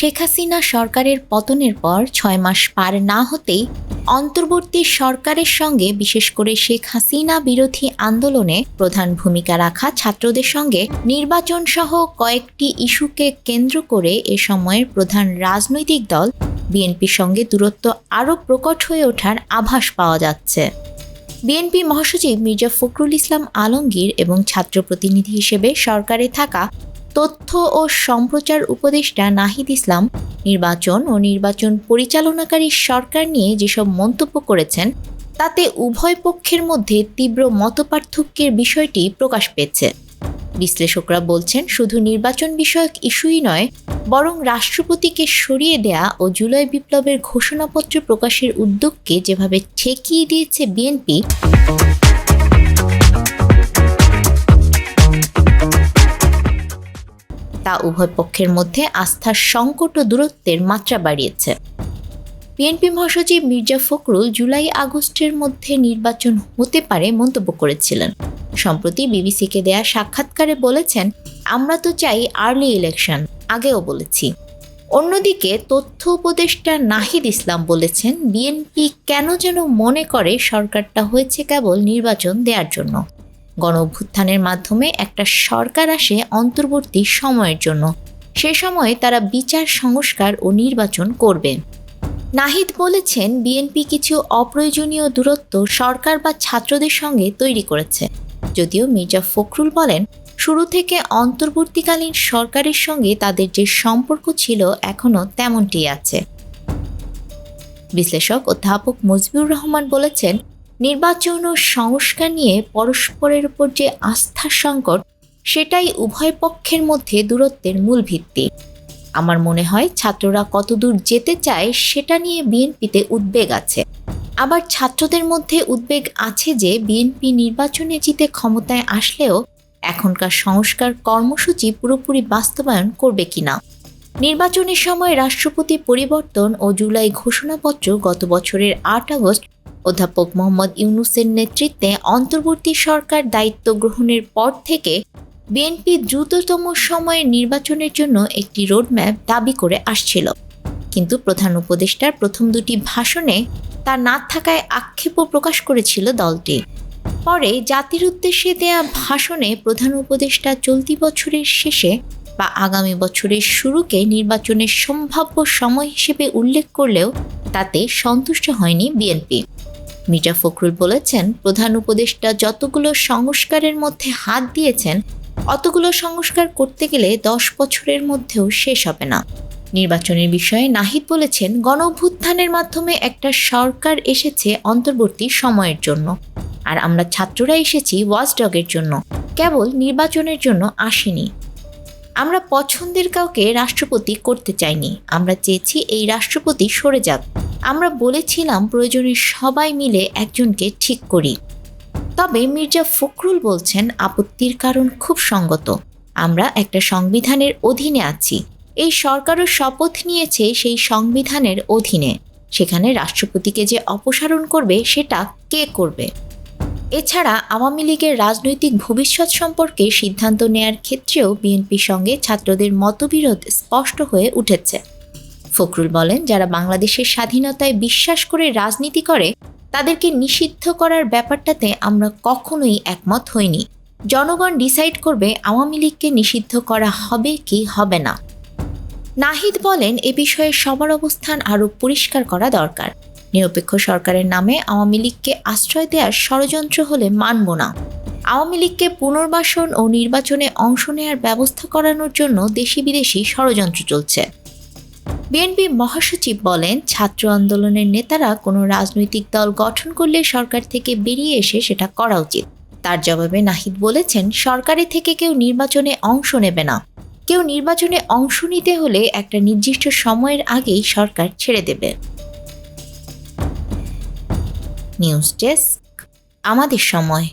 শেখ হাসিনা সরকারের পতনের পর ৬ মাস পার না হতেই অন্তর্বর্তী সরকারের সঙ্গে বিশেষ করে শেখ হাসিনা বিরোধী আন্দোলনে প্রধান ভূমিকা রাখা ছাত্রদের সঙ্গে নির্বাচন সহ কয়েকটি ইস্যুকে কেন্দ্র করে এ সময়ের প্রধান রাজনৈতিক দল বিএনপির সঙ্গে দূরত্ব আরও প্রকট হয়ে ওঠার আভাস পাওয়া যাচ্ছে। বিএনপি মহাসচিব মির্জা ফখরুল ইসলাম আলমগীর এবং ছাত্র প্রতিনিধি হিসেবে সরকারে থাকা তথ্য ও সম্প্রচার উপদেষ্টা নাহিদ ইসলাম নির্বাচন ও নির্বাচন পরিচালনাকারী সরকার নিয়ে যেসব মন্তব্য করেছেন তাতে উভয় পক্ষের মধ্যে তীব্র মতপার্থক্যের বিষয়টি প্রকাশ পেয়েছে। বিশ্লেষকরা বলছেন, শুধু নির্বাচন বিষয়ক ইস্যুই নয়, বরং রাষ্ট্রপতিকে সরিয়ে দেয়া ও জুলাই বিপ্লবের ঘোষণাপত্র প্রকাশের উদ্যোগকে যেভাবে ঠেকিয়ে দিয়েছে বিএনপি, তা উভয় পক্ষের মধ্যে আস্থার সংকট ও দূরত্বের মাত্রা বাড়িয়েছে। বিএনপি মহাসচিব মির্জা ফখরুল জুলাই আগস্টের মধ্যে নির্বাচন হতে পারে মন্তব্য করেছিলেন। সম্প্রতি বিবিসিকে দেয়া সাক্ষাৎকারে বলেছেন, আমরা তো চাই আর্লি ইলেকশন, আগেও বলেছি। অন্যদিকে তথ্য উপদেষ্টা নাহিদ ইসলাম বলেছেন, বিএনপি কেন যেন মনে করে সরকারটা হয়েছে কেবল নির্বাচন দেওয়ার জন্য। গণঅভ্যুত্থানের মাধ্যমে একটা সরকার আসে অন্তর্বর্তী সময়ের জন্য, সে সময়ে তারা বিচার সংস্কার ও নির্বাচন করবে। নাহিদ বলেছেন, বিএনপি কিছু অপ্রয়োজনীয় দূরত্ব সরকার বা ছাত্রদের সঙ্গে তৈরি করেছে। যদিও মির্জা ফখরুল বলেন, শুরু থেকে অন্তর্বর্তীকালীন সরকারের সঙ্গে তাদের যে সম্পর্ক ছিল এখনও তেমনটিই আছে। বিশ্লেষক অধ্যাপক মুজিবুর রহমান বলেছেন, নির্বাচন ও সংস্কার নিয়ে পরস্পরের উপর যে আস্থার সংকট, সেটাই উভয় পক্ষের মধ্যে দূরত্বের মূল ভিত্তি। আমার মনে হয় ছাত্ররা কতদূর যেতে চায় সেটা নিয়ে বিএনপিতে উদ্বেগ আছে। আবার ছাত্রদের মধ্যে উদ্বেগ আছে যে বিএনপি নির্বাচনে জিতে ক্ষমতায় আসলেও এখনকার সংস্কার কর্মসূচি পুরোপুরি বাস্তবায়ন করবে কিনা। নির্বাচনের সময় রাষ্ট্রপতি পরিবর্তন ও জুলাই ঘোষণাপত্র গত বছরের ৮ আগস্ট অধ্যাপক মোহাম্মদ ইউনূসের নেতৃত্বে অন্তর্বর্তী সরকার দায়িত্ব গ্রহণের পর থেকে বিএনপি দ্রুততম সময়ের নির্বাচনের জন্য একটি রোডম্যাপ দাবি করে আসছিল। কিন্তু প্রধান উপদেষ্টার প্রথম দুটি ভাষণে তা না থাকায় আক্ষেপও প্রকাশ করেছিল দলটি। পরে জাতির উদ্দেশ্যে দেয়া ভাষণে প্রধান উপদেষ্টা চলতি বছরের শেষে বা আগামী বছরের শুরুকে নির্বাচনের সম্ভাব্য সময় হিসেবে উল্লেখ করলেও তাতে সন্তুষ্ট হয়নি বিএনপি। মির্জা ফখরুল বলেছেন, প্রধান উপদেষ্টা যতগুলো সংস্কারের মধ্যে হাত দিয়েছেন অতগুলো সংস্কার করতে গেলে 10 বছরের মধ্যেও শেষ হবে না। নির্বাচনের বিষয়ে নাহিদ বলেছেন, গণঅভ্যুত্থানের মাধ্যমে একটা সরকার এসেছে অন্তর্বর্তী সময়ের জন্য, আর আমরা ছাত্ররা এসেছি ওয়াচডগের জন্য, কেবল নির্বাচনের জন্য আসিনি। আমরা পছন্দের কাউকে রাষ্ট্রপতি করতে চাইনি, আমরা চেয়েছি এই রাষ্ট্রপতি সরে যাক। আমরা বলেছিলাম প্রয়োজনে সবাই মিলে একজনকে ঠিক করি। তবে মির্জা ফখরুল বলছেন, আপত্তির কারণ খুব সঙ্গত। আমরা একটা সংবিধানের অধীনে আছি, এই সরকারও শপথ নিয়েছে সেই সংবিধানের অধীনে। সেখানে রাষ্ট্রপতিকে যে অপসারণ করবে সেটা কে করবে? এছাড়া আওয়ামী লীগের রাজনৈতিক ভবিষ্যৎ সম্পর্কে সিদ্ধান্ত নেয়ার ক্ষেত্রেও বিএনপির সঙ্গে ছাত্রদের মতবিরোধ স্পষ্ট হয়ে উঠেছে। ফখরুল বলেন, যারা বাংলাদেশের স্বাধীনতায় বিশ্বাস করে রাজনীতি করে তাদেরকে নিষিদ্ধ করার ব্যাপারটাতে আমরা কখনোই একমত হইনি। জনগণ ডিসাইড করবে আওয়ামী লীগকে নিষিদ্ধ করা হবে কি হবে না। নাহিদ বলেন, এ বিষয়ে সবার অবস্থান আরও পরিষ্কার করা দরকার। নিরপেক্ষ সরকারের নামে আওয়ামী লীগকে আশ্রয় দেওয়ার ষড়যন্ত্র হলে মানব না। আওয়ামী লীগকে পুনর্বাসন ও নির্বাচনে অংশ নেওয়ার ব্যবস্থা করানোর জন্য দেশি বিদেশি ষড়যন্ত্র চলছে। বিএনপি মহাসচিব বলেন, ছাত্র আন্দোলনের নেতারা কোনো রাজনৈতিক দল গঠন করলে সরকার থেকে বেরিয়ে এসে সেটা করা উচিত। তার জবাবে নাহিদ বলেছেন, সরকারে থেকে কেউ নির্বাচনে অংশ নেবে না। কেউ নির্বাচনে অংশ নিতে হলে একটা নির্দিষ্ট সময়ের আগেই সরকার ছেড়ে দেবে। নিউজ ডেস্ক, আমাদের সময়।